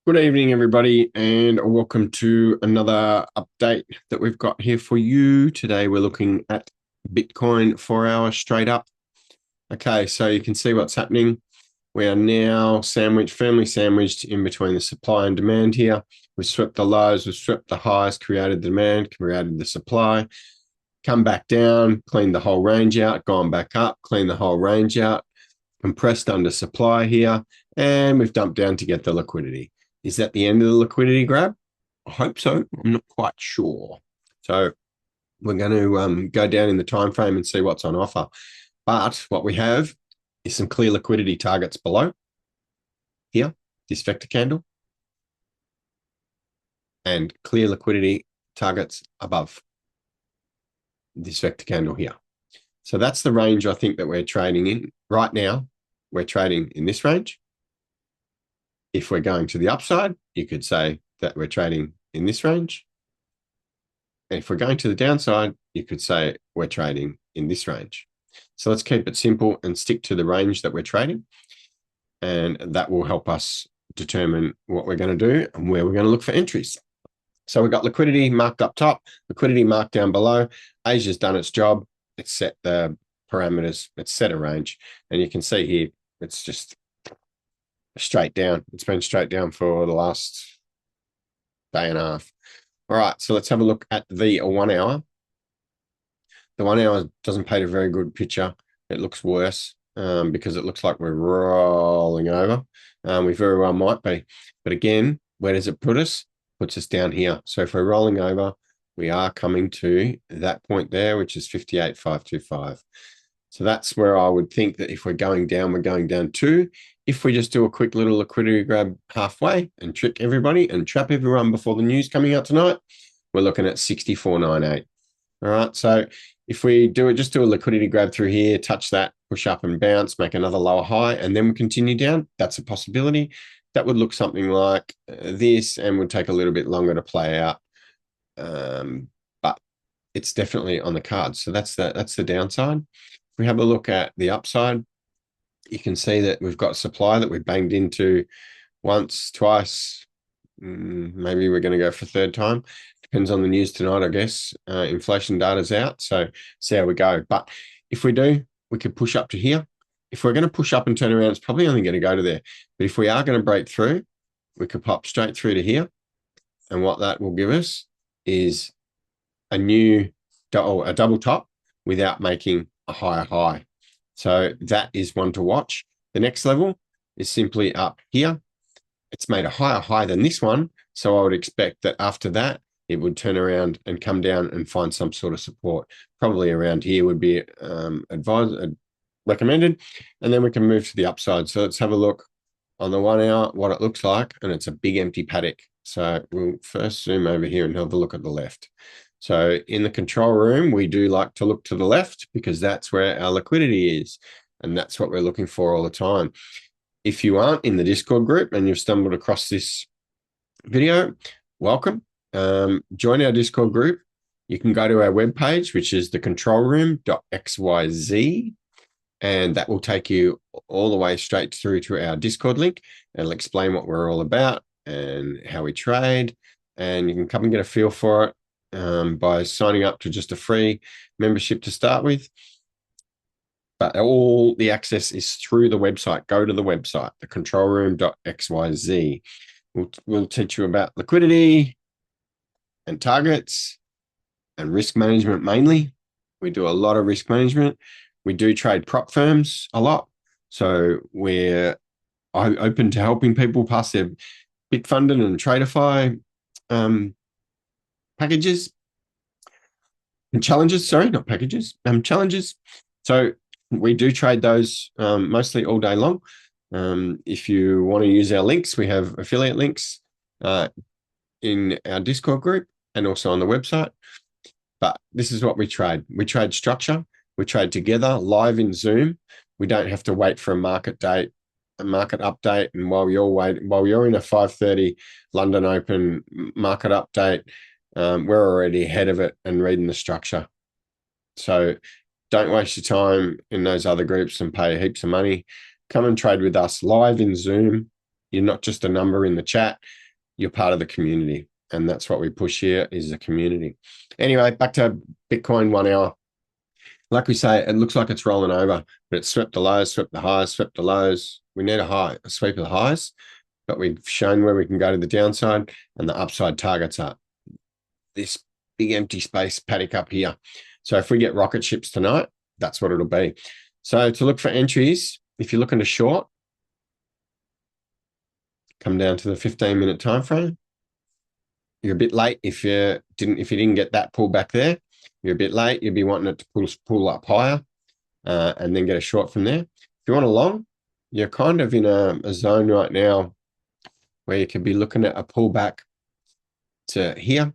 Good evening, everybody, and welcome to another update that we've got here for you. Today, we're looking at Bitcoin 4 hour straight up. Okay, so you can see what's happening. We are now firmly sandwiched in between the supply and demand here. We've swept the lows, we've swept the highs, created the demand, created the supply, come back down, cleaned the whole range out, gone back up, cleaned the whole range out, compressed under supply here, and we've dumped down to get the liquidity. Is that the end of the liquidity grab? I hope so. I'm not quite sure. So we're going to go down in the time frame and see what's on offer. But what we have is some clear liquidity targets below here, this vector candle, and clear liquidity targets above this vector candle here. So that's the range I think that we're trading in. Right now, we're trading in this range. If we're going to the upside, you could say that we're trading in this range. And if we're going to the downside, you could say we're trading in this range. So let's keep it simple and stick to the range that we're trading. And that will help us determine what we're going to do and where we're going to look for entries. So we've got liquidity marked up top, liquidity marked down below. Asia's done its job. It's set the parameters. It's set a range. And you can see here, it's just straight down. It's been straight down for the last day and a half. All right, so let's have a look at the 1 hour. The 1 hour doesn't paint a very good picture. It looks worse because it looks like we're rolling over. We very well might be. But again, where does it put us? Puts us down here. So if we're rolling over, we are coming to that point there, which is 58,525. So that's where I would think that if we're going down too. If we just do a quick little liquidity grab halfway and trick everybody and trap everyone before the news coming out tonight, we're looking at 64.98. All right. So if we just do a liquidity grab through here, touch that, push up and bounce, make another lower high, and then we continue down, that's a possibility. That would look something like this and would take a little bit longer to play out. But it's definitely on the cards. So that's the downside. If we have a look at the upside, you can see that we've got supply that we've banged into once, twice, maybe we're going to go for a third time. Depends on the news tonight, I guess. Inflation data's out, so see how we go. But if we do, we could push up to here. If we're going to push up and turn around, it's probably only going to go to there. But if we are going to break through, we could pop straight through to here. And what that will give us is a double top without making a higher high. So that is one to watch. The next level is simply up here. It's made a higher high than this one. So I would expect that after that, it would turn around and come down and find some sort of support. Probably around here would be recommended. And then we can move to the upside. So let's have a look on the 1 hour, what it looks like. And it's a big empty paddock. So we'll first zoom over here and have a look at the left. So in the control room, we do like to look to the left because that's where our liquidity is. And that's what we're looking for all the time. If you aren't in the Discord group and you've stumbled across this video, welcome. Join our Discord group. You can go to our webpage, which is thecontrolroom.xyz, and that will take you all the way straight through to our Discord link. It'll explain what we're all about and how we trade, and you can come and get a feel for it by signing up to just a free membership to start with. But all the access is through the website. Go to the website, thecontrolroom.xyz. We'll teach you about liquidity and targets and risk management mainly. We do a lot of risk management. We do trade prop firms a lot. So we're open to helping people pass their BitFunded and Tradeify packages and challenges. Sorry, not packages, challenges. So we do trade those mostly all day long. If you want to use our links, we have affiliate links in our Discord group and also on the website. But this is what we trade. We trade structure. We trade together live in Zoom. We don't have to wait for a market date, a market update. And while you're in a 5:30 London Open market update, we're already ahead of it and reading the structure. So don't waste your time in those other groups and pay heaps of money. Come and trade with us live in Zoom You're not just a number in the chat. You're part of the community. And that's what we push here is the community. Anyway, back to Bitcoin 1 hour. Like we say, it looks like it's rolling over, but it's swept the lows, swept the highs, swept the lows. We need a sweep of the highs, but we've shown where we can go to the downside, and the upside targets are this big empty space paddock up here. So if we get rocket ships tonight, that's what it'll be. So to look for entries, if you're looking to short, come down to the 15-minute time frame. You're a bit late if you didn't get that pullback there. You're a bit late. You'd be wanting it to pull up higher and then get a short from there. If you want a long, you're kind of in a zone right now where you could be looking at a pullback to here,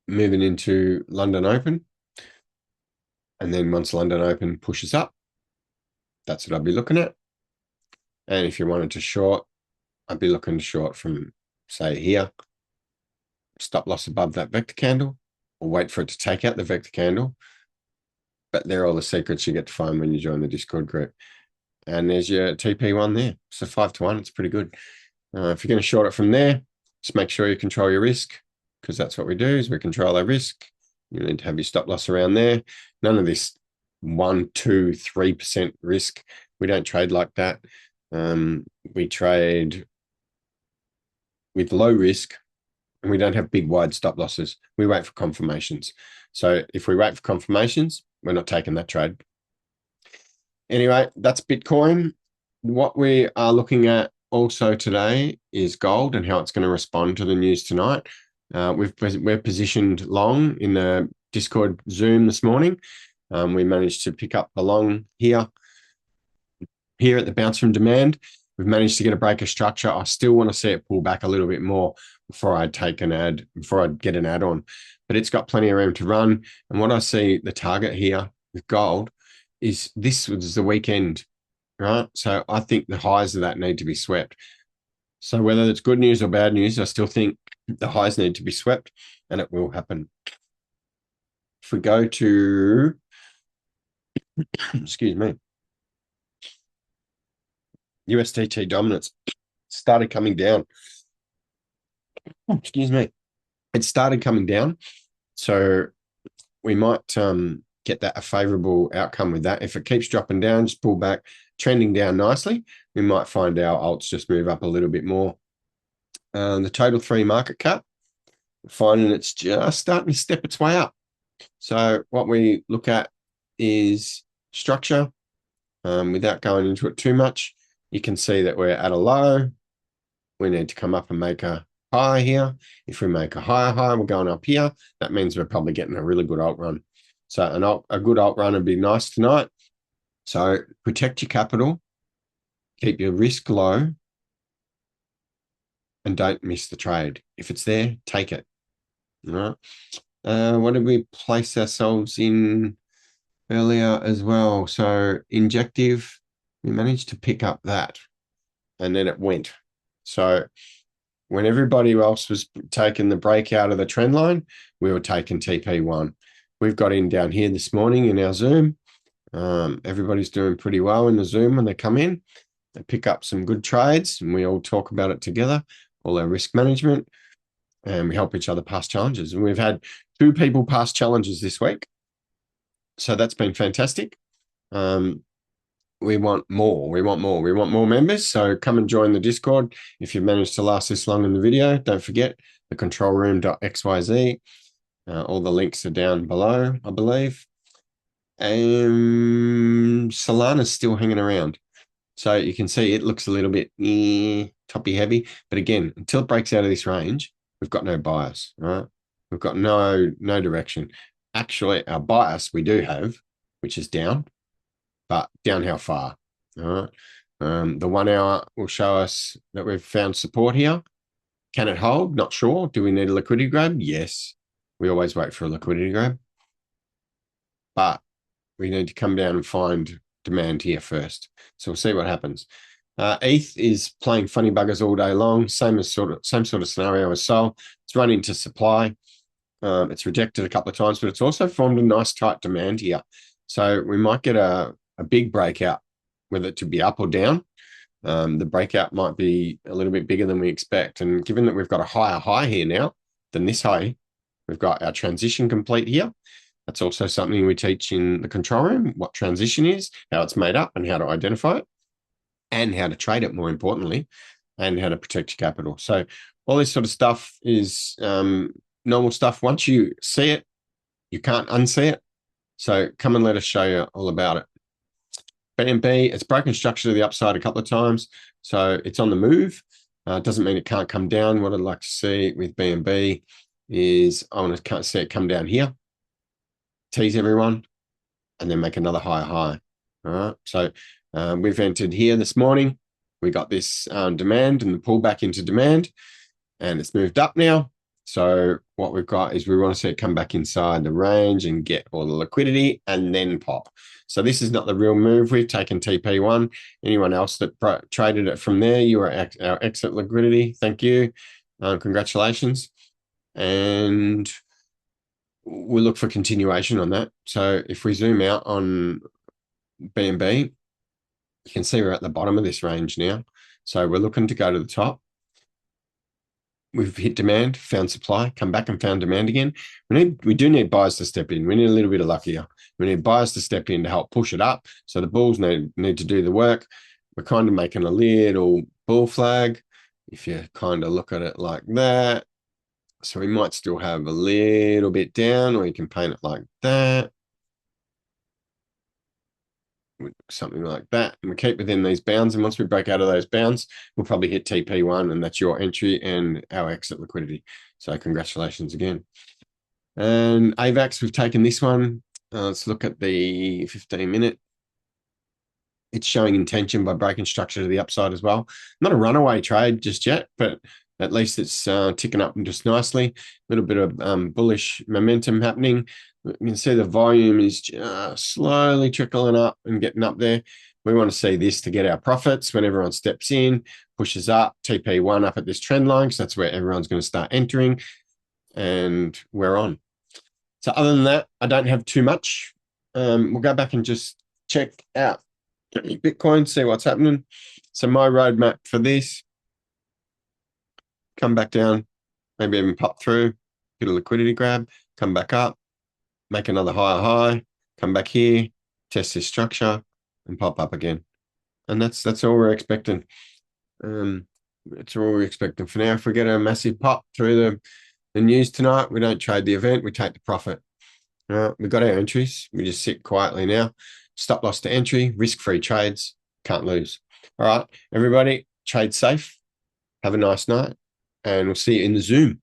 moving into London Open. And then once London Open pushes up, that's what I'd be looking at. And if you wanted to short, I'd be looking to short from, say, here, stop loss above that vector candle, or wait for it to take out the vector candle. But they're all the secrets you get to find when you join the Discord group. And there's your TP1 there. So 5-1, it's pretty good. If you're going to short it from there, just make sure you control your risk, because that's what we do, is we control our risk. You need to have your stop loss around there. None of this 1, 2, 3% risk. We don't trade like that. We trade with low risk, and we don't have big wide stop losses. We wait for confirmations. So if we wait for confirmations, we're not taking that trade. Anyway, that's Bitcoin. What we are looking at also today is gold and how it's going to respond to the news tonight. We're positioned long in the Discord Zoom this morning. We managed to pick up the long here at the bounce from demand. We've managed to get a break of structure. I still want to see it pull back a little bit more before I get an add on. But it's got plenty of room to run. And what I see the target here with gold is this was the weekend, right? So I think the highs of that need to be swept. So whether it's good news or bad news, I still think the highs need to be swept, and it will happen. If we go to, excuse me, USDT dominance started coming down. Excuse me. It started coming down. So we might get that a favorable outcome with that. If it keeps dropping down, just pull back, trending down nicely, we might find our alts just move up a little bit more. The total 3 market cap, finding it's just starting to step its way up. So what we look at is structure. Without going into it too much, you can see that we're at a low. We need to come up and make a high here. If we make a higher high, we're going up here. That means we're probably getting a really good alt run. So a good alt run would be nice tonight. So protect your capital, keep your risk low, and don't miss the trade. If it's there, take it. All right. What did we place ourselves in earlier as well? So injective, we managed to pick up that, and then it went. So when everybody else was taking the break out of the trend line, we were taking TP1. We've got in down here this morning in our Zoom. Everybody's doing pretty well in the Zoom when they come in. They pick up some good trades, and we all talk about it together, all our risk management, and we help each other pass challenges. And we've had 2 people pass challenges this week. So that's been fantastic. We want more. We want more members. So come and join the Discord. If you've managed to last this long in the video, don't forget the controlroom.xyz. All the links are down below, I believe. Solana's still hanging around. So you can see it looks a little bit toppy heavy. But again, until it breaks out of this range, we've got no bias, right? We've got no direction. Actually, our bias we do have, which is down, but down how far? All right. The 1 hour will show us that we've found support here. Can it hold? Not sure. Do we need a liquidity grab? Yes. We always wait for a liquidity grab. But we need to come down and find demand here first. So we'll see what happens. ETH is playing funny buggers all day long. Same sort of scenario as Sol. It's run into supply. It's rejected a couple of times, but it's also formed a nice tight demand here. So we might get a big breakout, whether it to be up or down. The breakout might be a little bit bigger than we expect. And given that we've got a higher high here now than this high, we've got our transition complete here. That's also something we teach in the control room, what transition is, how it's made up, and how to identify it, and how to trade it, more importantly, and how to protect your capital. So all this sort of stuff is normal stuff. Once you see it, you can't unsee it. So come and let us show you all about it. BNB, it's broken structure to the upside a couple of times, so it's on the move. Doesn't mean it can't come down. What I'd like to see with BNB is I want to see it come down here, tease everyone, and then make another higher high. All right, so we've entered here this morning. We got this demand and the pullback into demand, and it's moved up now. So what we've got is we want to see it come back inside the range and get all the liquidity and then pop. So this is not the real move. We've taken TP1. Anyone else that traded it from there, you are our exit liquidity. Thank you. Congratulations. And we'll look for continuation on that. So if we zoom out on BNB, you can see we're at the bottom of this range now. So we're looking to go to the top. We've hit demand, found supply, come back and found demand again. We do need buyers to step in. We need a little bit of luck here. We need buyers to step in to help push it up. So the bulls need to do the work. We're kind of making a little bull flag, if you kind of look at it like that. So we might still have a little bit down, or you can paint it like that. Something like that, and we keep within these bounds, and once we break out of those bounds, we'll probably hit TP1, and that's your entry and our exit liquidity. So congratulations again. And AVAX, we've taken this one. Let's look at the 15-minute. It's showing intention by breaking structure to the upside as well. Not a runaway trade just yet, but at least it's ticking up just nicely. A little bit of bullish momentum happening. You can see the volume is just slowly trickling up and getting up there. We want to see this to get our profits when everyone steps in, pushes up, TP1 up at this trend line, because that's where everyone's going to start entering, and we're on. So other than that, I don't have too much. We'll go back and just check out Bitcoin, see what's happening. So my roadmap for this, come back down, maybe even pop through, get a liquidity grab, come back up, make another higher high, come back here, test this structure, and pop up again. And that's all we're expecting. That's all we're expecting for now. If we get a massive pop through the news tonight, we don't trade the event, we take the profit. We've got our entries. We just sit quietly now. Stop loss to entry, risk-free trades, can't lose. All right, everybody, trade safe. Have a nice night, and we'll see you in the Zoom.